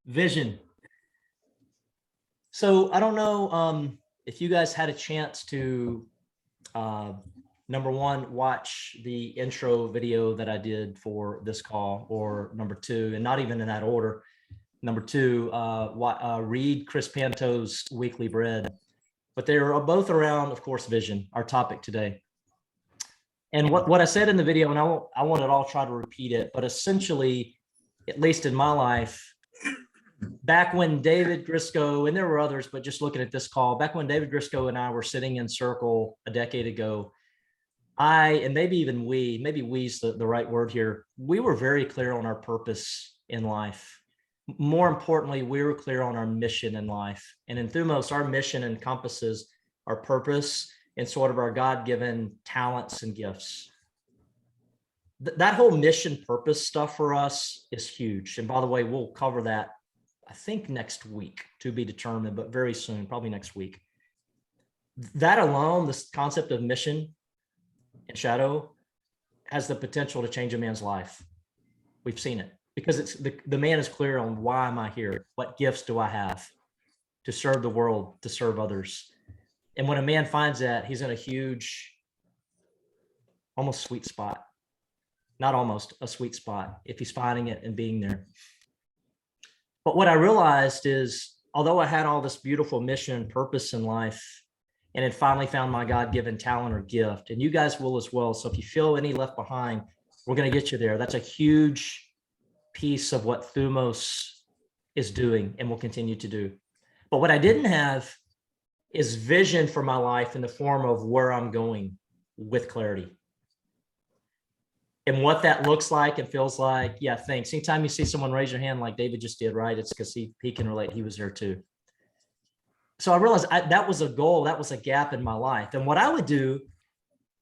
Vision. So I don't know if you guys had a chance to, number one, watch the intro video that I did for this call, or number two, and not even in that order. Number two, read Chris Panto's Weekly Bread. But they are both around, of course, vision, our topic today. And what I said in the video, and I won't at all try to repeat it, but essentially, at least in my life, back when David Grisco, and there were others, but just looking at this call, back when David Grisco and I were sitting in circle a decade ago, and maybe even maybe we's the right word here, we were very clear on our purpose in life. More importantly, we were clear on our mission in life. And in Thumos, our mission encompasses our purpose and sort of our God-given talents and gifts. That whole mission purpose stuff for us is huge. And by the way, we'll cover that, I think, next week, to be determined, but very soon, probably next week. That alone, this concept of mission and shadow, has the potential to change a man's life. We've seen it because it's the man is clear on why am I here? What gifts do I have to serve the world, to serve others? And when a man finds that, he's in a huge, almost sweet spot. Not almost, a sweet spot, if he's finding it and being there. But what I realized is, although I had all this beautiful mission and purpose in life, and had finally found my God-given talent or gift, and you guys will as well. So if you feel any left behind, we're going to get you there. That's a huge piece of what Thumos is doing and will continue to do. But what I didn't have is vision for my life in the form of where I'm going with clarity. And what that looks like and feels like. Yeah, thanks. Anytime you see someone raise your hand like David just did, right? It's because he can relate. He was there too. So I realized that was a goal. That was a gap in my life. And what I would do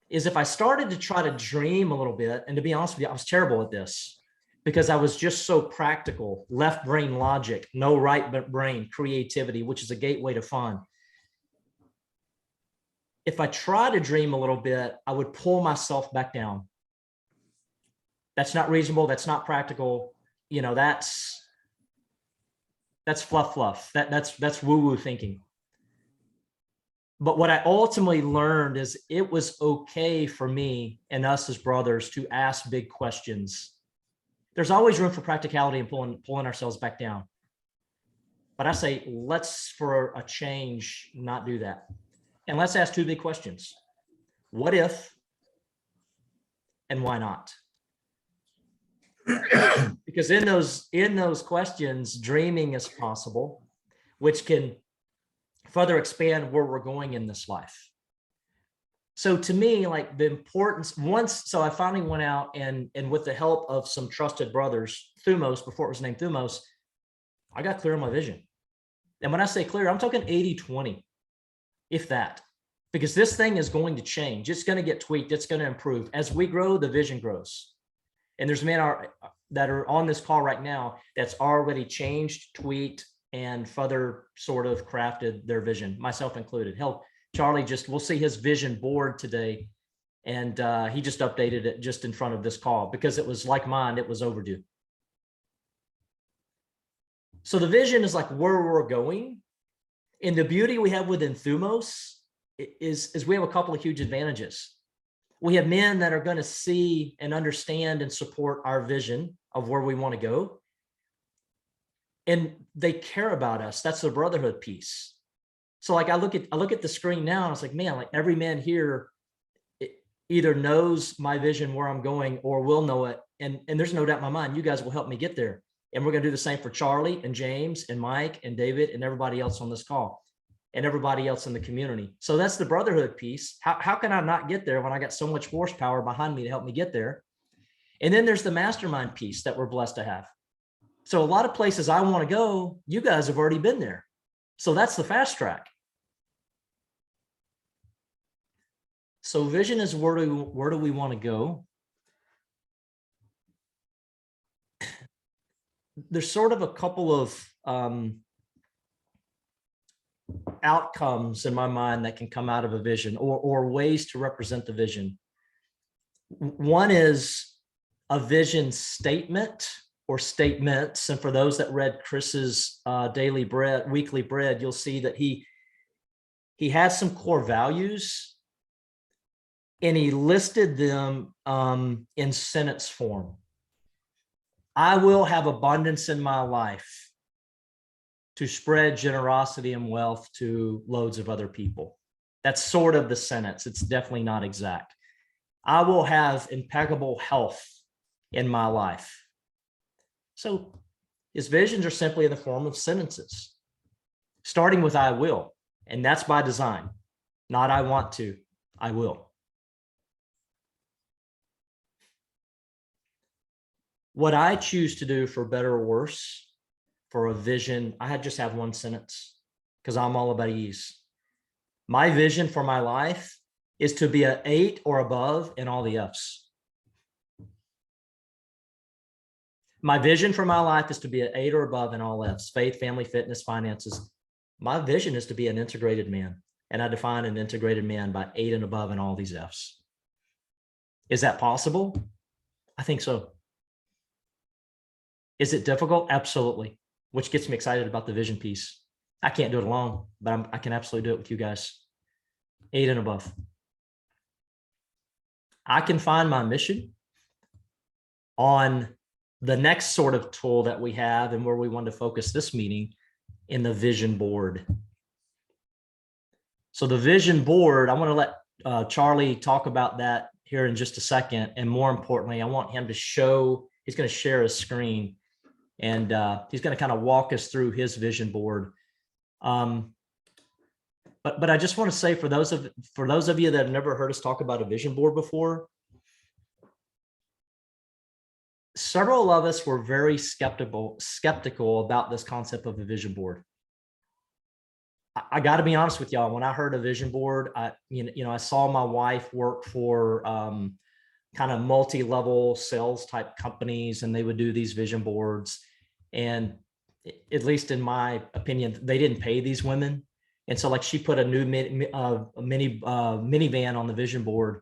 is, if I started to try to dream a little bit, and to be honest with you, I was terrible at this because I was just so practical, left brain logic, no right brain creativity, which is a gateway to fun. If I try to dream a little bit, I would pull myself back down. That's not reasonable. That's not practical. You know, that's fluff. That's woo-woo thinking. But what I ultimately learned is it was okay for me and us as brothers to ask big questions. There's always room for practicality and pulling ourselves back down. But I say, let's, for a change, not do that. And let's ask two big questions. What if, and why not? Because in those questions, dreaming is possible, which can further expand where we're going in this life. So to me, like the importance, so I finally went out and with the help of some trusted brothers, Thumos, before it was named Thumos, I got clear on my vision. And when I say clear, I'm talking 80-20, if that, because this thing is going to change. It's going to get tweaked. It's going to improve. As we grow, the vision grows. And there's men that are on this call right now that's already changed, tweaked, and further sort of crafted their vision, myself included. Hell, Charlie we'll see his vision board today. And he just updated it just in front of this call because it was like mine, it was overdue. So the vision is like where we're going. And the beauty we have within Thumos is we have a couple of huge advantages. We have men that are going to see and understand and support our vision of where we want to go. And they care about us. That's the brotherhood piece. So like I look at the screen now and I was like, man, like every man here either knows my vision, where I'm going, or will know it. And there's no doubt in my mind, you guys will help me get there. And we're going to do the same for Charlie and James and Mike and David and everybody else on this call and everybody else in the community. So that's the brotherhood piece. How can I not get there when I got so much horsepower behind me to help me get there? And then there's the mastermind piece that we're blessed to have. So a lot of places I want to go, you guys have already been there. So that's the fast track. So vision is where do we want to go? There's sort of a couple of outcomes in my mind that can come out of a vision, or ways to represent the vision. One is a vision statement or statements. And for those that read Chris's weekly bread, you'll see that he has some core values, and he listed them in sentence form. I will have abundance in my life to spread generosity and wealth to loads of other people. That's sort of the sentence. It's definitely not exact. I will have impeccable health in my life. So his visions are simply in the form of sentences, starting with I will. And that's by design, not I want to, I will. What I choose to do, for better or worse, for a vision, I just have one sentence because I'm all about ease. My vision for my life is to be an 8 or above in all the F's. My vision for my life is to be an 8 or above in all F's: faith, family, fitness, finances. My vision is to be an integrated man. And I define an integrated man by 8 and above in all these F's. Is that possible? I think so. Is it difficult? Absolutely. Which gets me excited about the vision piece. I can't do it alone, but I can absolutely do it with you guys. 8 and above. I can find my mission on the next sort of tool that we have and where we want to focus this meeting, in the vision board. So the vision board, I want to let Charlie talk about that here in just a second. And more importantly, I want him to show, he's going to share his screen, and he's going to kind of walk us through his vision board. But I just want to say, for those of you that have never heard us talk about a vision board before, several of us were very skeptical about this concept of a vision board. I got to be honest with y'all. When I heard a vision board, I saw my wife work for kind of multi-level sales type companies, and they would do these vision boards. And at least in my opinion, they didn't pay these women. And so, like, she put a new minivan on the vision board,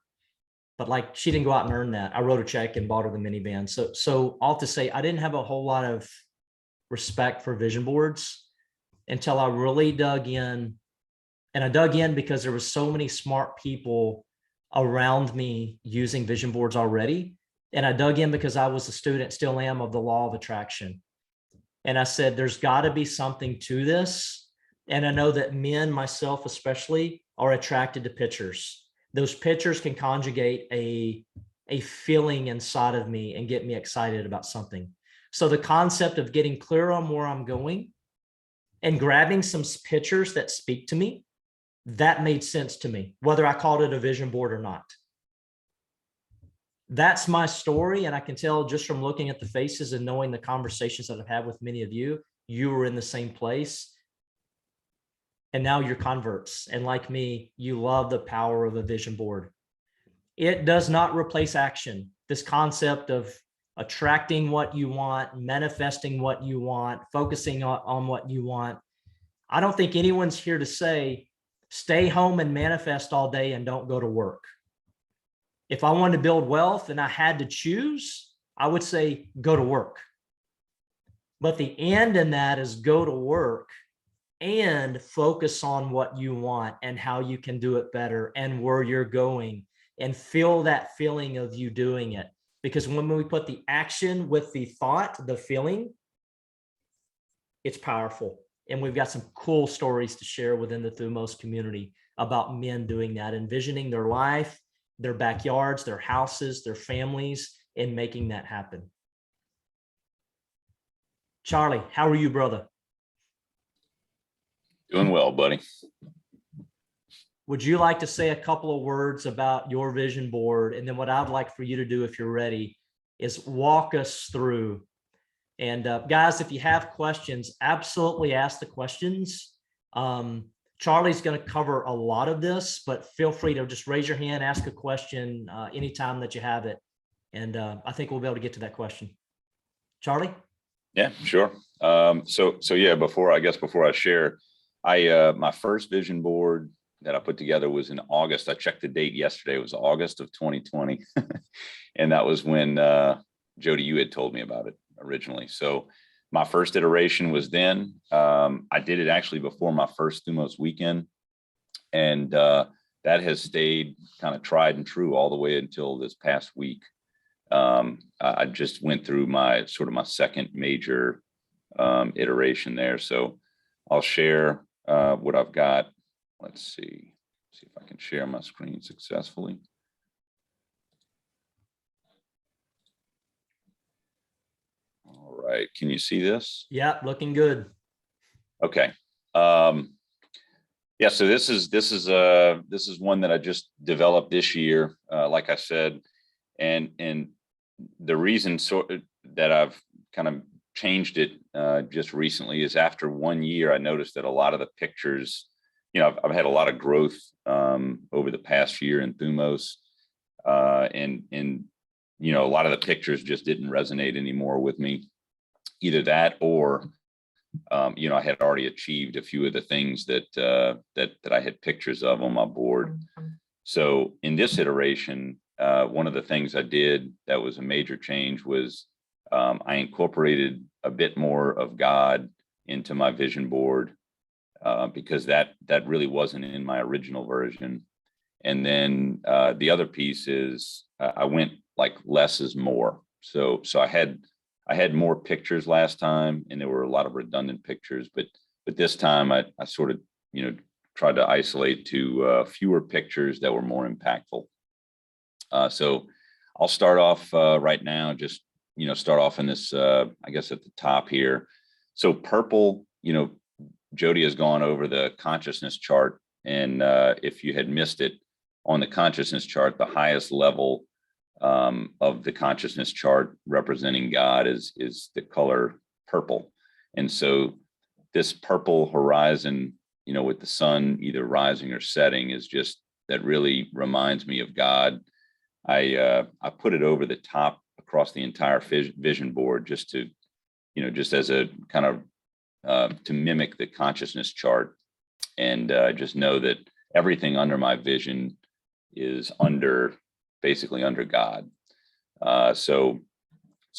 but like, she didn't go out and earn that. I wrote a check and bought her the minivan. So all to say, I didn't have a whole lot of respect for vision boards until I really dug in. And I dug in because there was so many smart people around me using vision boards already. And I dug in because I was a student, still am, of the law of attraction. And I said, there's got to be something to this. And I know that men, myself especially, are attracted to pictures. Those pictures can conjugate a feeling inside of me and get me excited about something. So the concept of getting clear on where I'm going and grabbing some pictures that speak to me, that made sense to me, whether I called it a vision board or not. That's my story. And I can tell just from looking at the faces and knowing the conversations that I've had with many of you, you were in the same place. And now you're converts. And like me, you love the power of a vision board. It does not replace action. This concept of attracting what you want, manifesting what you want, focusing on what you want. I don't think anyone's here to say, stay home and manifest all day and don't go to work. If I wanted to build wealth and I had to choose, I would say go to work. But the end in that is go to work and focus on what you want and how you can do it better and where you're going, and feel that feeling of you doing it. Because when we put the action with the thought, the feeling, it's powerful. And we've got some cool stories to share within the Thumos community about men doing that, envisioning their life, their backyards, their houses, their families, and making that happen. Charlie, how are you, brother? Doing well, buddy. Would you like to say a couple of words about your vision board? And then what I'd like for you to do, if you're ready, is walk us through. And guys, if you have questions, absolutely ask the questions. Charlie's going to cover a lot of this, but feel free to just raise your hand, ask a question anytime that you have it. And I think we'll be able to get to that question. Charlie? Yeah, sure. So yeah, before I share, my first vision board that I put together was in August. I checked the date yesterday. It was August of 2020. And that was when, Jody, you had told me about it. originally. So my first iteration was then. I did it actually before my first Thumos weekend, and that has stayed kind of tried and true all the way until this past week. I just went through my second major iteration there. So I'll share what I've got. Let's see if I can share my screen successfully. All right, can you see this? Yeah, looking good. Okay. Yeah, so this is one that I just developed this year, like I said, and the reason that I've kind of changed it just recently is after 1 year, I noticed that a lot of the pictures, I've had a lot of growth over the past year in Thumos, and a lot of the pictures just didn't resonate anymore with me. Either that or I had already achieved a few of the things that I had pictures of on my board. So in this iteration, one of the things I did that was a major change was I incorporated a bit more of God into my vision board, because that really wasn't in my original version. And then the other piece is I went like less is more. So I had more pictures last time, and there were a lot of redundant pictures, but this time I sort of, tried to isolate to fewer pictures that were more impactful. So I'll start off right now, just, start off in this, I guess at the top here. So purple, Jody has gone over the consciousness chart. And if you had missed it, on the consciousness chart, the highest level of the consciousness chart representing God is the color purple. And so this purple horizon, with the sun either rising or setting, is just, that really reminds me of God. I put it over the top across the entire vision board just to, just as a kind of to mimic the consciousness chart, and just know that everything under my vision is basically under God. So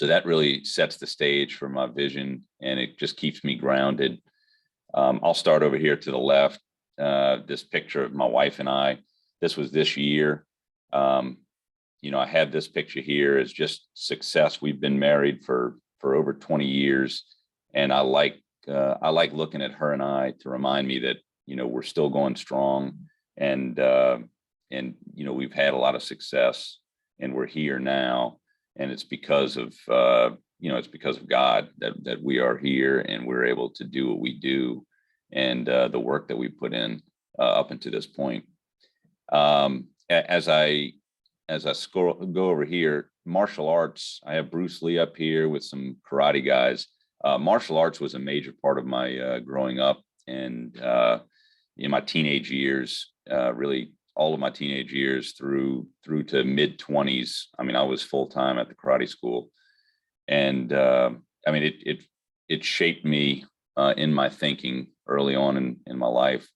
that really sets the stage for my vision, and it just keeps me grounded. I'll start over here to the left. This picture of my wife and I, this was this year. I have this picture here as just success. We've been married for over 20 years. And I like looking at her and I to remind me that, we're still going strong, and we've had a lot of success, and we're here now. And it's because of, it's because of God that we are here, and we're able to do what we do, and the work that we put in up until this point. As I go over here, martial arts, I have Bruce Lee up here with some karate guys. Martial arts was a major part of my growing up, and in my teenage years, really all of my teenage years through to mid 20s. I mean, I was full time at the karate school, and it shaped me in my thinking early on in my life,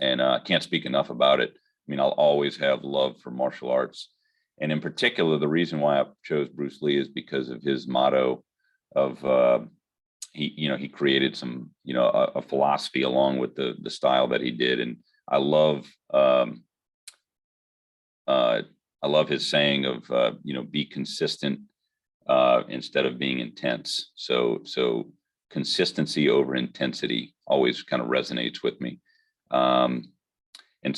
and I can't speak enough about it. I mean, I'll always have love for martial arts, and in particular, the reason why I chose Bruce Lee is because of his motto of he created some a philosophy along with the style that he did, and I love his saying of be consistent instead of being intense. So consistency over intensity always kind of resonates with me. And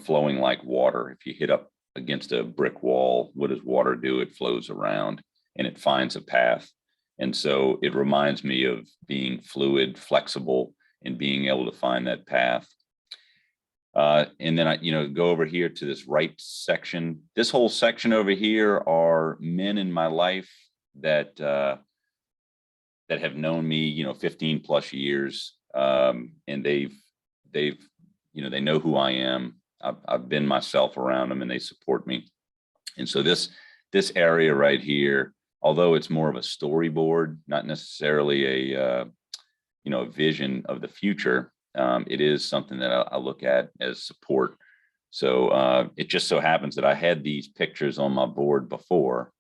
flowing like water. If you hit up against a brick wall, what does water do? It flows around and it finds a path. And so it reminds me of being fluid, flexible, and being able to find that path. And then I, go over here to this right section. This whole section over here are men in my life that have known me, 15 plus years, and they know who I am. I've been myself around them, and they support me. And so this area right here, although it's more of a storyboard, not necessarily a vision of the future, it is something that I look at as support. So it just so happens that I had these pictures on my board before,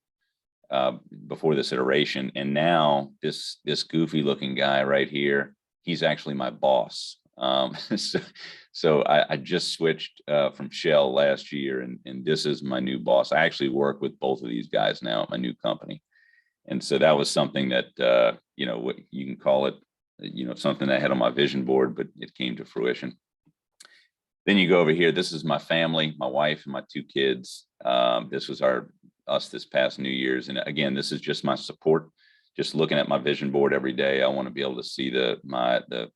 before this iteration. And now this goofy looking guy right here, he's actually my boss. So I just switched from Shell last year, and this is my new boss. I actually work with both of these guys now at my new company. And so that was something that, you know, what you can call it, you know, something I had on my vision board, but it came to fruition. Then you go over here. This is my family, my wife and my 2 kids. This was us this past New Year's. And again, this is just my support. Just looking at my vision board every day, I want to be able to see the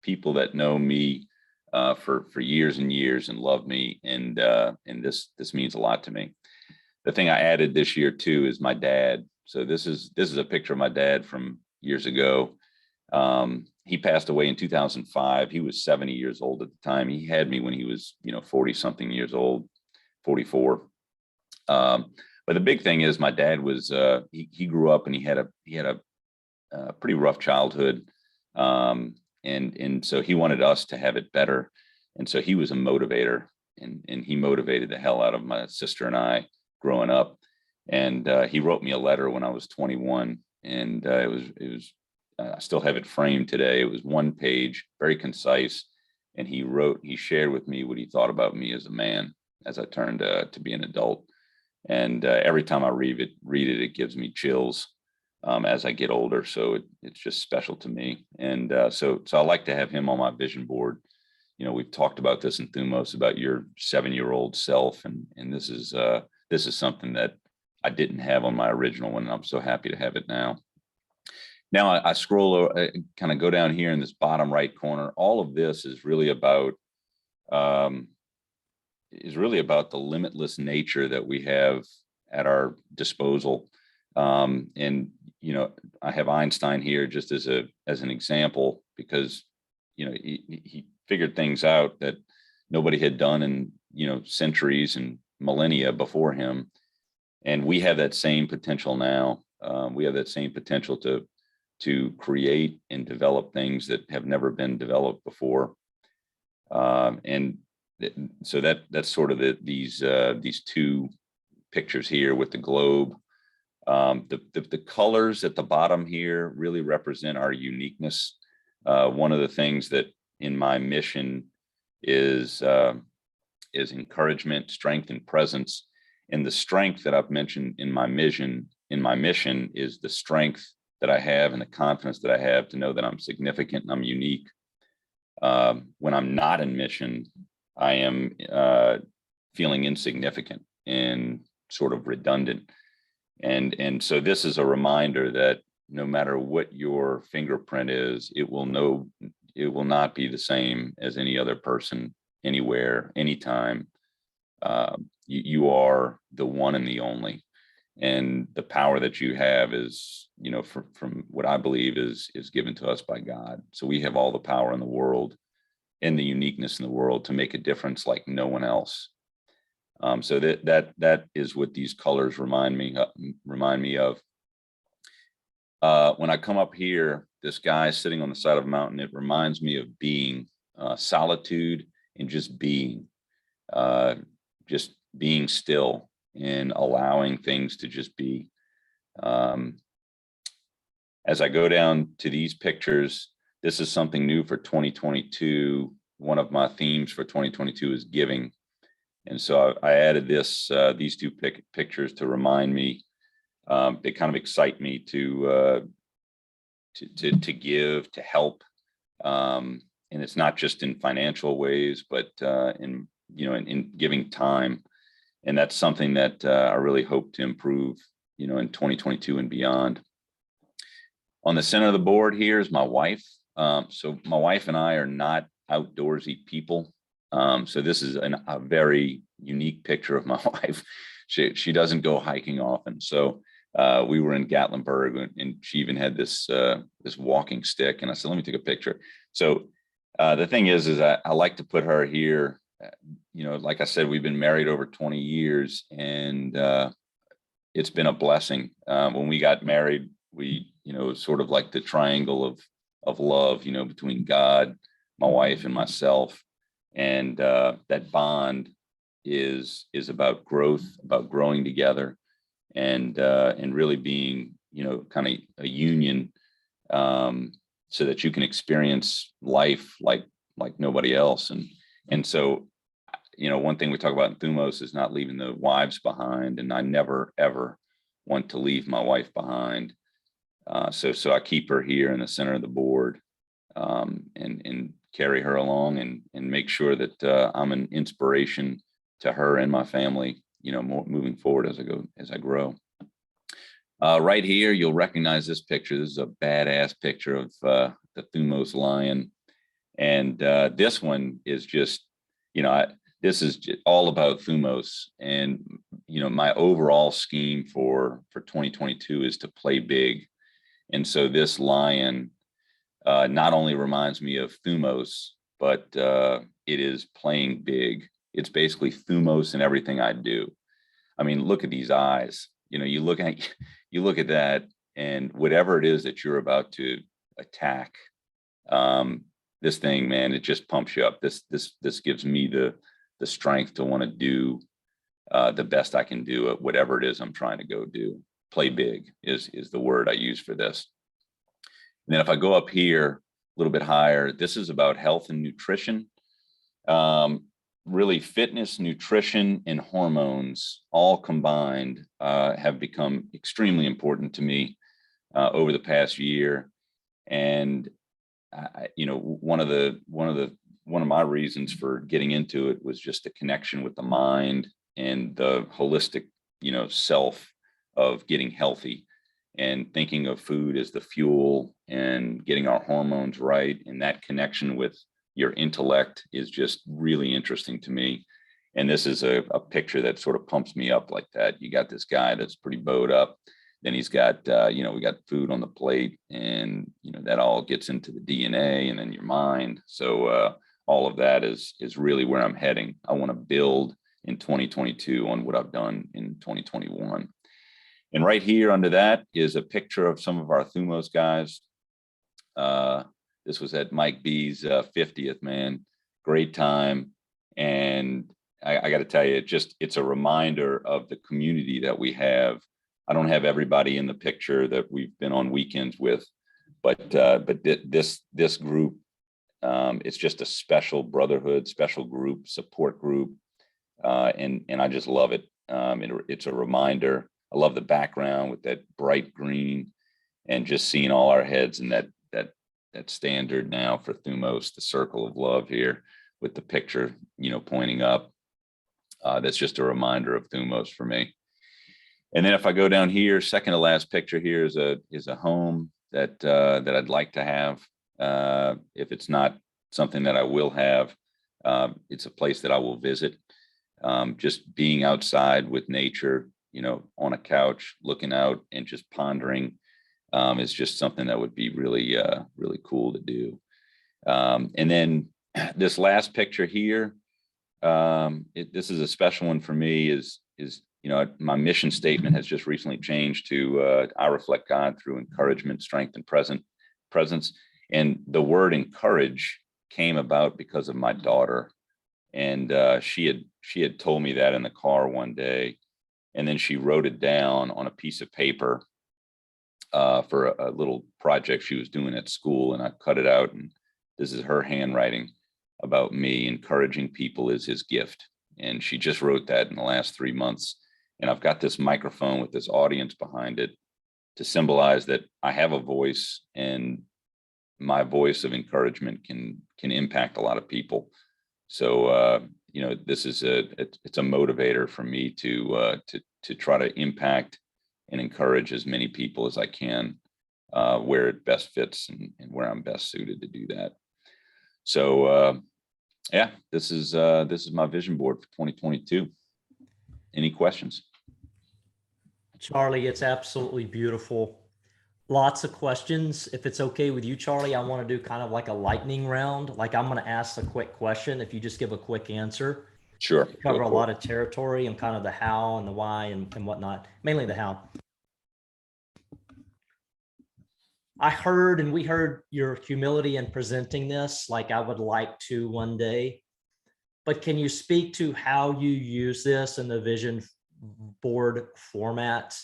people that know me for years and years and love me. And this means a lot to me. The thing I added this year too is my dad. So this is a picture of my dad from years ago. He passed away in 2005. He was 70 years old at the time. He had me when he was, you know, 40 something years old, 44. But the big thing is my dad was, he grew up and he had a pretty rough childhood. And so he wanted us to have it better. And so he was a motivator, and he motivated the hell out of my sister and I growing up. And he wrote me a letter when I was 21, and it was I still have it framed today. It was 1 page, very concise. And he shared with me what he thought about me as a man, as I turned to be an adult. And every time I read it, it gives me chills as I get older. So it's just special to me. And so I like to have him on my vision board. You know, we've talked about this in Thumos about your 7-year-old self. And this is something that I didn't have on my original one. And I'm so happy to have it now. Now I scroll, kind of go down here in this bottom right corner. All of this is really about the limitless nature that we have at our disposal. And you know, I have Einstein here just as an example, because you know he figured things out that nobody had done in, you know, centuries and millennia before him. And we have that same potential now. We have that same potential to create and develop things that have never been developed before. And so that's sort of these 2 pictures here with the globe. The colors at the bottom here really represent our uniqueness. One of the things that in my mission is encouragement, strength, and presence. And the strength that I've mentioned in my mission is the strength that I have and the confidence that I have to know that I'm significant and I'm unique. When I'm not in mission, I am feeling insignificant and sort of redundant. And so this is a reminder that no matter what your fingerprint is, it will not be the same as any other person, anywhere, anytime. You are the one and the only. And the power that you have is, you know, from what I believe is given to us by God. So we have all the power in the world and the uniqueness in the world to make a difference like no one else. So that is what these colors remind me of. When I come up here, this guy sitting on the side of a mountain, it reminds me of being, solitude, and just being still and allowing things to just be. As I go down to these pictures, this is something new for 2022. One of my themes for 2022 is giving. And so I added these 2 pictures to remind me. They kind of excite me to give, to help. And it's not just in financial ways, but in giving time. And that's something that I really hope to improve, you know, in 2022 and beyond. On the center of the board here is my wife. So my wife and I are not outdoorsy people. So this is a very unique picture of my wife. She doesn't go hiking often. So we were in Gatlinburg, and she even had this walking stick. And I said, let me take a picture. So the thing is I like to put her here. You know, like I said, we've been married over 20 years, and it's been a blessing. When we got married, it was sort of like the triangle of love, you know, between God, my wife, and myself. And that bond is about growth, about growing together. and really being, kind of a union, so that you can experience life like nobody else. And so, one thing we talk about in Thumos is not leaving the wives behind, and I never ever want to leave my wife behind. So I keep her here in the center of the board, and carry her along, and make sure that I'm an inspiration to her and my family, moving forward as I grow. Right here, you'll recognize this picture. This is a badass picture of the Thumos lion. And this one is just, this is all about Thumos. And, my overall scheme for 2022 is to play big. And so this lion not only reminds me of Thumos, but it is playing big. It's basically Thumos in everything I do. I mean, look at these eyes. You look at that, and whatever it is that you're about to attack, this thing, man, it just pumps you up. This gives me the strength to want to do the best I can do at whatever it is I'm trying to go do. Play big is the word I use for this. And then if I go up here a little bit higher, this is about health and nutrition. Really, fitness, nutrition, and hormones all combined have become extremely important to me over the past year. And one of my reasons for getting into it was just the connection with the mind and the holistic, self of getting healthy, and thinking of food as the fuel, and getting our hormones right, and that connection with your intellect is just really interesting to me. And this is a picture that sort of pumps me up like that. You got this guy that's pretty bowed up. Then he's got, we got food on the plate, and, that all gets into the DNA and then your mind. So all of that is really where I'm heading. I want to build in 2022 on what I've done in 2021. And right here under that is a picture of some of our Thumos guys. This was at Mike B's 50th, man. Great time. And I got to tell you, it's a reminder of the community that we have. I don't have everybody in the picture that we've been on weekends with, but this group, it's just a special brotherhood, special group, support group. And I just love it. It's a reminder. I love the background with that bright green, and just seeing all our heads in that standard now for Thumos, the circle of love here with the picture, pointing up. That's just a reminder of Thumos for me. And then if I go down here, second to last picture here is a home that I'd like to have. If it's not something that I will have, it's a place that I will visit. Just being outside with nature, on a couch, looking out and just pondering, is just something that would be really, really cool to do. And then this last picture here, this is a special one for me. Is my mission statement has just recently changed to I reflect God through encouragement, strength, and presence. And the word encourage came about because of my daughter, and she had told me that in the car one day, and then she wrote it down on a piece of paper for a little project she was doing at school, and I cut it out, and this is her handwriting about me. Encouraging people is his gift. And she just wrote that in the last 3 months. And I've got this microphone with this audience behind it to symbolize that I have a voice, and my voice of encouragement can impact a lot of people. So this is it's a motivator for me to try to impact and encourage as many people as I can, where it best fits and where I'm best suited to do that. So yeah, this is my vision board for 2022. Any questions? Charlie, it's absolutely beautiful. Lots of questions. If it's okay with you, Charlie, I want to do kind of like a lightning round. Like, I'm going to ask a quick question. If you just give a quick answer. Sure. Cover a lot of territory and kind of the how and the why and whatnot, mainly the how. I heard, and we heard your humility in presenting this, like I would like to one day, but can you speak to how you use this in the board format,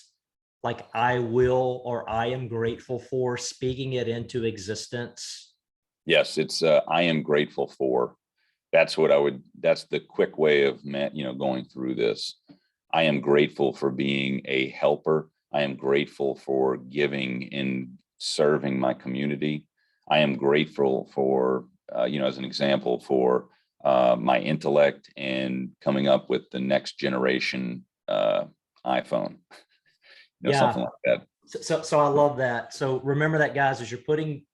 like I will or I am grateful for, speaking it into existence? Yes, it's I am grateful for. That's what I would, that's the quick way of, going through this. I am grateful for being a helper. I am grateful for giving and serving my community. I am grateful for, as an example, for my intellect and coming up with the next generation iPhone, Yeah. something like that. So I love that. So remember that, guys, as you're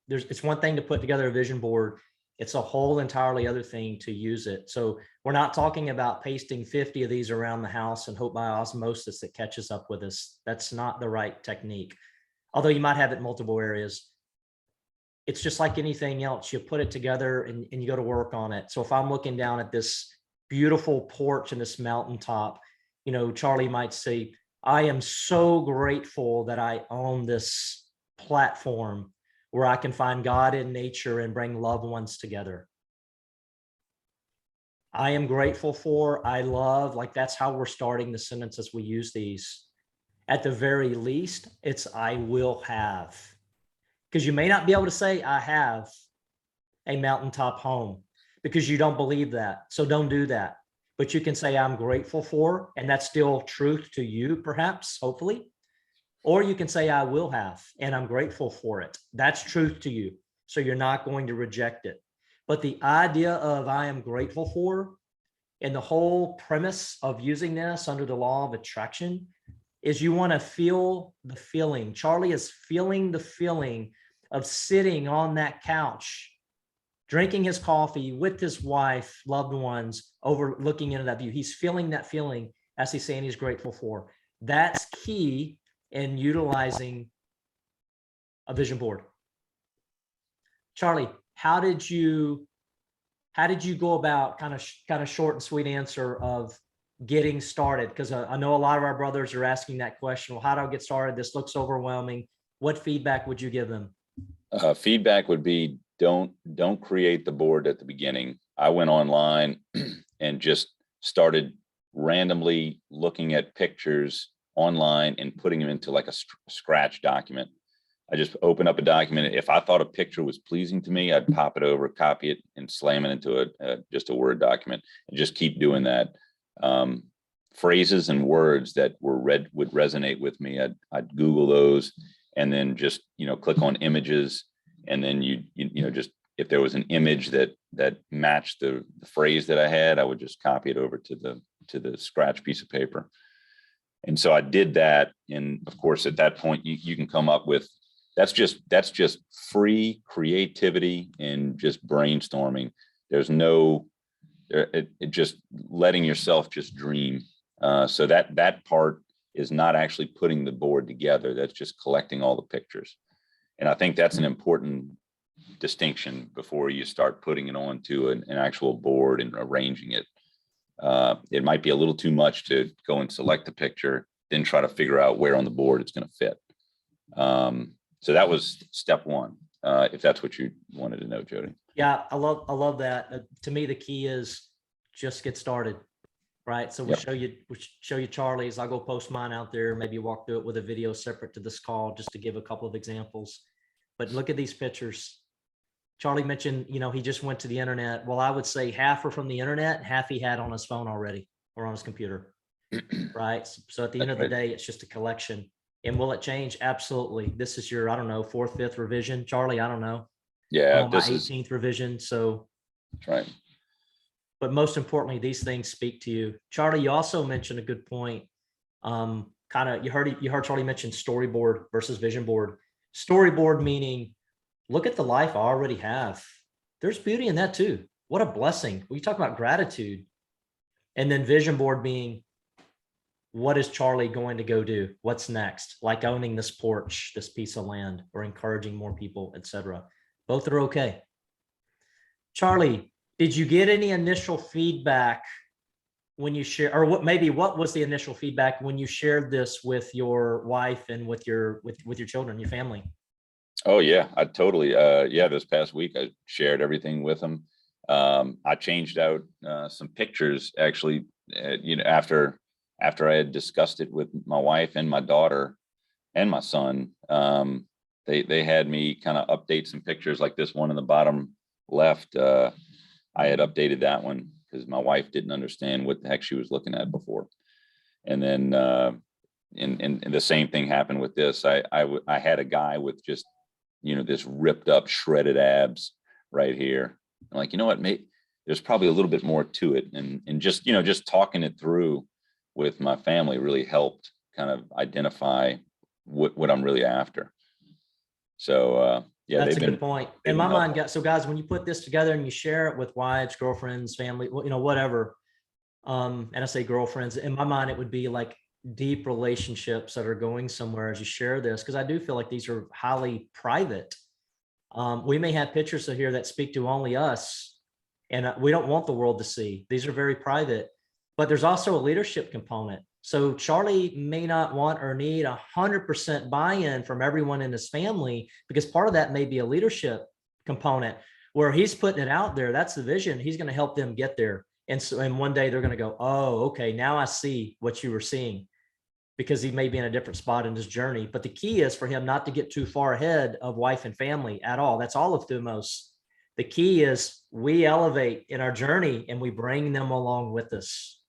it's one thing to put together a vision board. It's a whole entirely other thing to use it. So we're not talking about pasting 50 of these around the house and hope by osmosis it catches up with us. That's not the right technique. Although you might have it in multiple areas. It's just like anything else. You put it together and you go to work on it. So if I'm looking down at this beautiful porch and this mountaintop, Charlie might say, I am so grateful that I own this platform where I can find God in nature and bring loved ones together. I am grateful for, I love, like that's how we're starting the sentence as we use these. At the very least, it's I will have. Because you may not be able to say I have a mountaintop home because you don't believe that. So don't do that. But you can say I'm grateful for, and that's still truth to you, perhaps, hopefully. Or you can say I will have, and I'm grateful for it. That's truth to you. So you're not going to reject it. But the idea of I am grateful for, and the whole premise of using this under the law of attraction, is you want to feel the feeling. Charlie is feeling the feeling of sitting on that couch, drinking his coffee with his wife, loved ones, overlooking into that view. He's feeling that feeling as he's saying he's grateful for. That's key in utilizing a vision board. Charlie, how did you go about, kind of short and sweet answer of getting started? Because I know a lot of our brothers are asking that question. Well, how do I get started? This looks overwhelming. What feedback would you give them? Feedback would be don't create the board at the beginning. I went online and just started randomly looking at pictures online and putting them into like a scratch document. I just opened up a document. If I thought a picture was pleasing to me, I'd pop it over, copy it, and slam it into just a Word document, and just keep doing that. Phrases and words that would resonate with me, I'd Google those, and then just click on images, and then you just, if there was an image that matched the phrase that I had, I would just copy it over to the scratch piece of paper. And so I did that, and of course at that point you can come up with, that's just free creativity and just brainstorming. There's no it just letting yourself just dream. So that part is not actually putting the board together. That's just collecting all the pictures. And I think that's an important distinction before you start putting it onto an actual board and arranging it. It might be a little too much to go and select a picture, then try to figure out where on the board it's going to fit. So that was step one, if that's what you wanted to know, Jody. Yeah, I love that. To me, the key is just get started, right? So we'll show you Charlie's. I'll go post mine out there, maybe walk through it with a video separate to this call, just to give a couple of examples. But look at these pictures. Charlie mentioned, he just went to the internet. Well, I would say half are from the internet, half he had on his phone already or on his computer, right? So at the end of the day, it's just a collection. And will it change? Absolutely. This is your, I don't know, 4th, 5th revision. Charlie, I don't know. Yeah, this is 18th revision. So that's right. But most importantly, these things speak to you. Charlie, you also mentioned a good point. You heard Charlie mention storyboard versus vision board. Storyboard meaning, look at the life I already have. There's beauty in that too. What a blessing. We talk about gratitude. And then vision board being, what is Charlie going to go do? What's next? Like owning this porch, this piece of land, or encouraging more people, etc. Both are okay. Charlie, did you get any initial feedback when you share, or what was the initial feedback when you shared this with your wife and with your children, your family? Oh yeah, I totally. This past week I shared everything with them. I changed out some pictures actually. After after I had discussed it with my wife and my daughter and my son, they had me kind of update some pictures like this one in the bottom left. I had updated that one because my wife didn't understand what the heck she was looking at before. And then and the same thing happened with this. I had a guy with just, this ripped up, shredded abs right here. I'm like, you know what, mate, there's probably a little bit more to it. And just, just talking it through with my family really helped kind of identify what I'm really after. So yeah, That's a good point. In my helpful. mind, so guys, when you put this together and you share it with wives, girlfriends, family, whatever, and I say girlfriends, in my mind, it would be like deep relationships that are going somewhere as you share this, because I do feel like these are highly private. We may have pictures of here that speak to only us, and we don't want the world to see. These are very private, but there's also a leadership component. So Charlie may not want or need 100% buy-in from everyone in his family, because part of that may be a leadership component where he's putting it out there. That's the vision. He's going to help them get there. And so, and one day they're going to go, oh, okay, now I see what you were seeing, because he may be in a different spot in his journey. But the key is for him not to get too far ahead of wife and family at all. That's all of Thumos. The key is we elevate in our journey and we bring them along with us.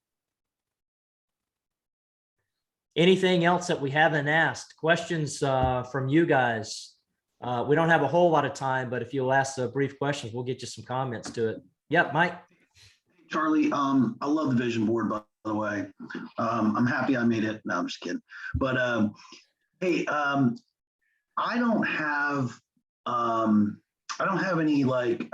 Anything else that we haven't asked? Questions from you guys? We don't have a whole lot of time, but if you'll ask the brief questions, we'll get you some comments to it. Yep, Mike. Charlie, I love the vision board, by the way. I'm happy I made it. No, I'm just kidding. But hey, I don't have any like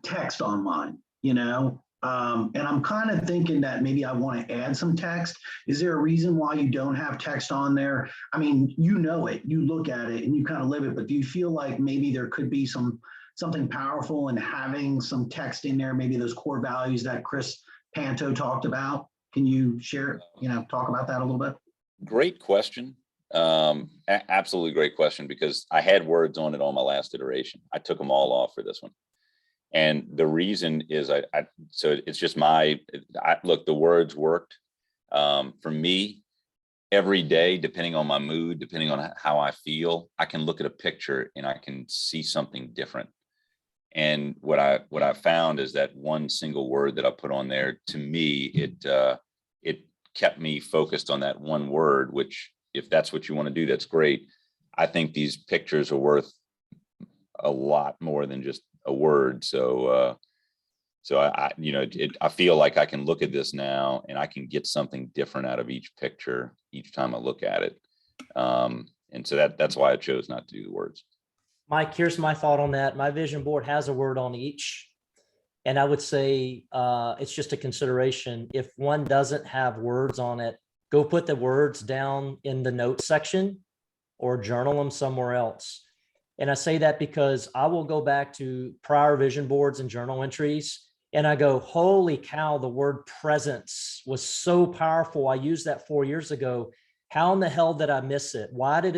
text on mine, and I'm kind of thinking that maybe I want to add some text. Is there a reason why you don't have text on there? I mean, you look at it and you kind of live it, but do you feel like maybe there could be something powerful in having some text in there, maybe those core values that Chris Panto talked about? Can you share, talk about that a little bit? Great question. Absolutely great question, because I had words on it on my last iteration. I took them all off for this one. And the reason is so it's just look, the words worked. For me, every day, depending on my mood, depending on how I feel, I can look at a picture and I can see something different. And what I found is that one single word that I put on there, to me, it kept me focused on that one word, which, if that's what you want to do, that's great. I think these pictures are worth a lot more than just a word. So I feel like I can look at this now and I can get something different out of each picture each time I look at it. And so that's why I chose not to do the words. Mike, here's my thought on that. My vision board has a word on each. And I would say it's just a consideration. If one doesn't have words on it, go put the words down in the notes section or journal them somewhere else. And I say that because I will go back to prior vision boards and journal entries, and I go, holy cow, the word presence was so powerful. I used that 4 years ago. How in the hell did I miss it? Why did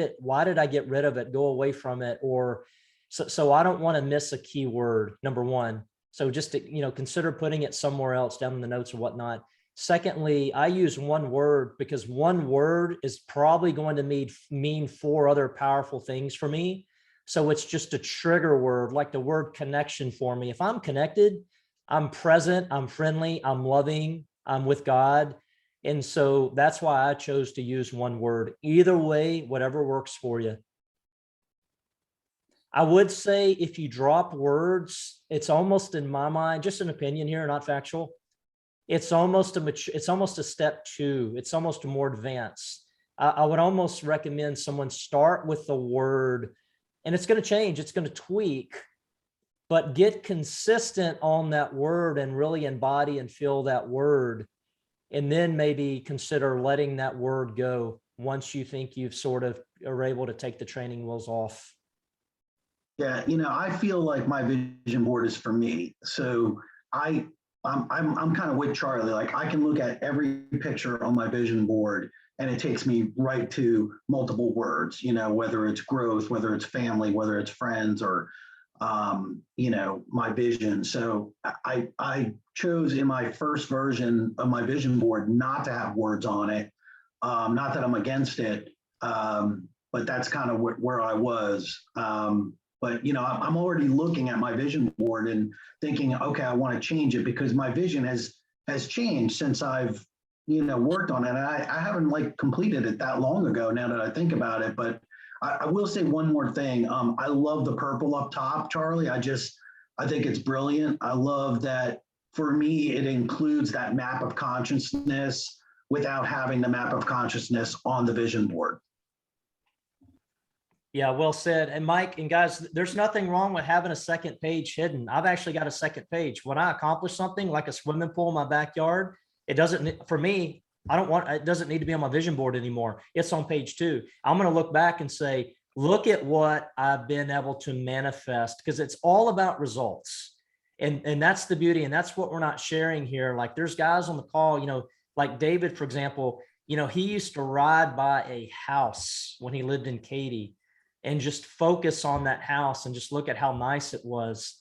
I get rid of it, go away from it? Or so I don't want to miss a key word, number one. So just to, consider putting it somewhere else down in the notes or whatnot. Secondly, I use one word because one word is probably going to mean 4 other powerful things for me. So it's just a trigger word, like the word connection for me. If I'm connected, I'm present, I'm friendly, I'm loving, I'm with God. And so that's why I chose to use one word. Either way, whatever works for you. I would say if you drop words, it's almost, in my mind, just an opinion here, not factual. It's almost a step 2. It's almost more advanced. I would almost recommend someone start with the word, and it's going to change. It's going to tweak, but get consistent on that word and really embody and feel that word. And then maybe consider letting that word go once you think you've sort of are able to take the training wheels off. Yeah, I feel like my vision board is for me. So I'm kind of with Charlie. Like, I can look at every picture on my vision board and it takes me right to multiple words, whether it's growth, whether it's family, whether it's friends, or you know, my vision. So I chose in my first version of my vision board not to have words on it. Not that I'm against it, but that's kind of where I was. But, you know, I'm already looking at my vision board and thinking, okay, I want to change it because my vision has changed since I've, you know, worked on it. And I haven't like completed it that long ago now that I think about it. But I will say one more thing. I love the purple up top, Charlie. I think it's brilliant. I love that for me, it includes that map of consciousness without having the map of consciousness on the vision board. Yeah, well said. And Mike and guys, there's nothing wrong with having a second page hidden. I've actually got a second page. When I accomplish something like a swimming pool in my backyard, it doesn't, for me, it doesn't need to be on my vision board anymore. It's on page 2. I'm going to look back and say, look at what I've been able to manifest, because it's all about results. And that's the beauty. And that's what we're not sharing here. Like there's guys on the call, you know, like David, for example, you know, he used to ride by a house when he lived in Katy and just focus on that house and just look at how nice it was.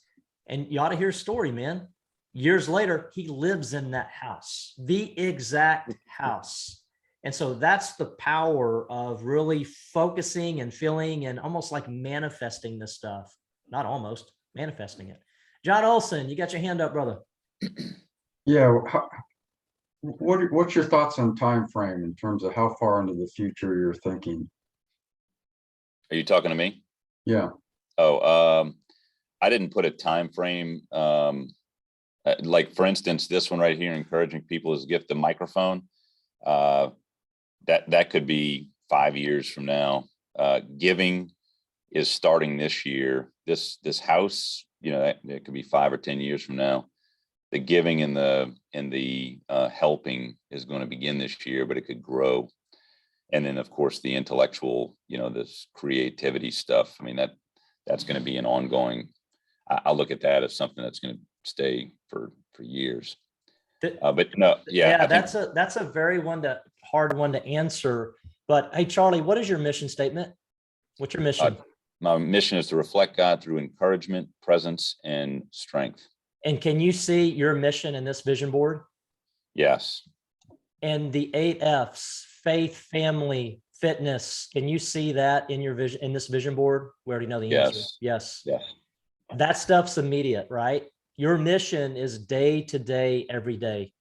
And you ought to hear his story, man. Years later, he lives in that house, the exact house. And so that's the power of really focusing and feeling and almost like manifesting this stuff. Not almost, manifesting it. John Olson, you got your hand up, brother. Yeah. What's your thoughts on time frame in terms of how far into the future you're thinking? Are you talking to me? Yeah. Oh, I didn't put a time frame. Like for instance, this one right here, encouraging people to gift the microphone. That could be 5 years from now. Giving is starting this year. This house, you know, that could be 5 or 10 years from now. The giving and the helping is going to begin this year, but it could grow. And then of course the intellectual, you know, this creativity stuff. I mean, that's going to be an ongoing. I look at that as something that's going to stay for years. But no, yeah, that's a very hard one to answer. But hey, Charlie, what is your mission statement? What's your mission? My mission is to reflect God through encouragement, presence, and strength. And can you see your mission in this vision board? Yes. And the 8 F's, faith, family, fitness. Can you see that in your vision, in this vision board? We already know the answer. Yes. Yes. That stuff's immediate, right? Your mission is day to day, every day,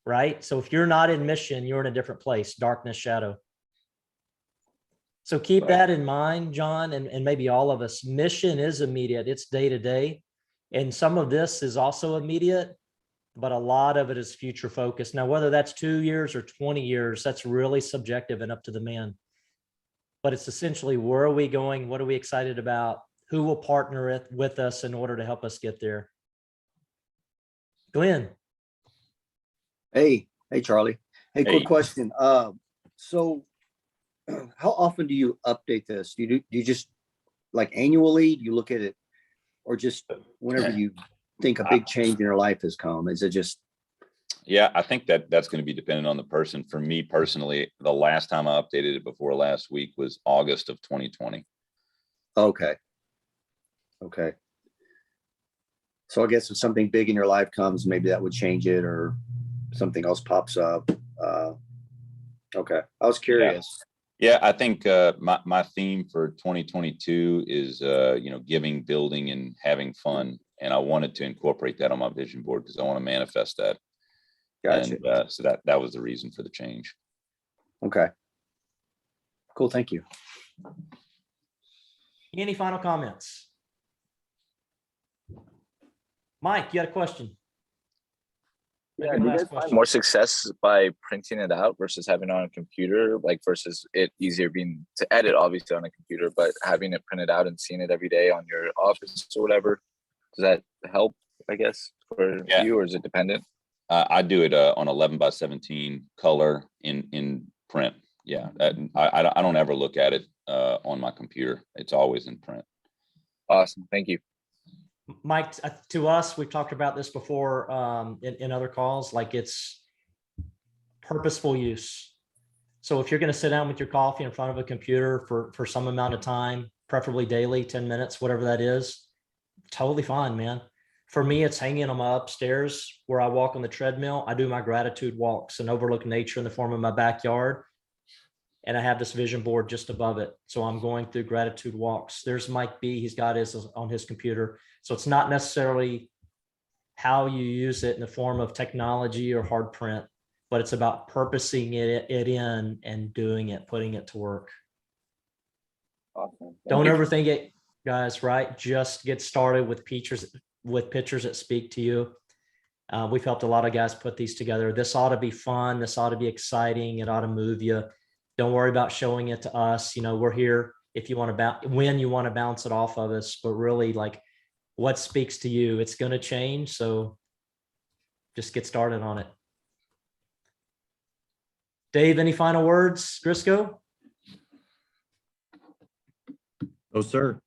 right? So if you're not in mission, you're in a different place, darkness, shadow. So keep that in mind, John, and maybe all of us. Mission is immediate. It's day to day. And some of this is also immediate, but a lot of it is future focused. Now, whether that's 2 years or 20 years, that's really subjective and up to the man. But it's essentially, where are we going? What are we excited about? Who will partner with us in order to help us get there? Glenn. Hey, Charlie. Hey, quick Hey. question. So how often do you update this? Do you just like annually? Do you look at it, or just whenever you think a big change in your life has come? Is it just? Yeah, I think that's going to be dependent on the person. For me personally, the last time I updated it before last week was August of 2020. Okay. So I guess if something big in your life comes, maybe that would change it, or something else pops up. Okay, I was curious. Yeah, I think my theme for 2022 is you know, giving, building, and having fun, and I wanted to incorporate that on my vision board because I want to manifest that. Gotcha. And so that was the reason for the change. Okay. Cool. Thank you. Any final comments? Mike, you got a question? Yeah, do you guys find more success by printing it out versus having it on a computer, like versus it easier being to edit obviously on a computer, but having it printed out and seeing it every day on your office or whatever? Does that help, I guess, for you, or is it dependent? I do it on 11:17 color in print. Yeah, I don't ever look at it on my computer. It's always in print. Awesome, thank you. Mike, to us, we've talked about this before in other calls, like it's purposeful use. So if you're going to sit down with your coffee in front of a computer for some amount of time, preferably daily, 10 minutes, whatever that is, totally fine, man. For me, it's hanging on my upstairs where I walk on the treadmill. I do my gratitude walks and overlook nature in the form of my backyard. And I have this vision board just above it. So I'm going through gratitude walks. There's Mike B. He's got his on his computer. So it's not necessarily how you use it in the form of technology or hard print, but it's about purposing it in and doing it, putting it to work. Awesome. Don't overthink it, guys, right? Just get started with pictures that speak to you. We've helped a lot of guys put these together. This ought to be fun. This ought to be exciting. It ought to move you. Don't worry about showing it to us. You know, we're here if you want to when you want to bounce it off of us, but really like what speaks to you, it's going to change. So just get started on it. Dave, any final words? Grisco? No, sir.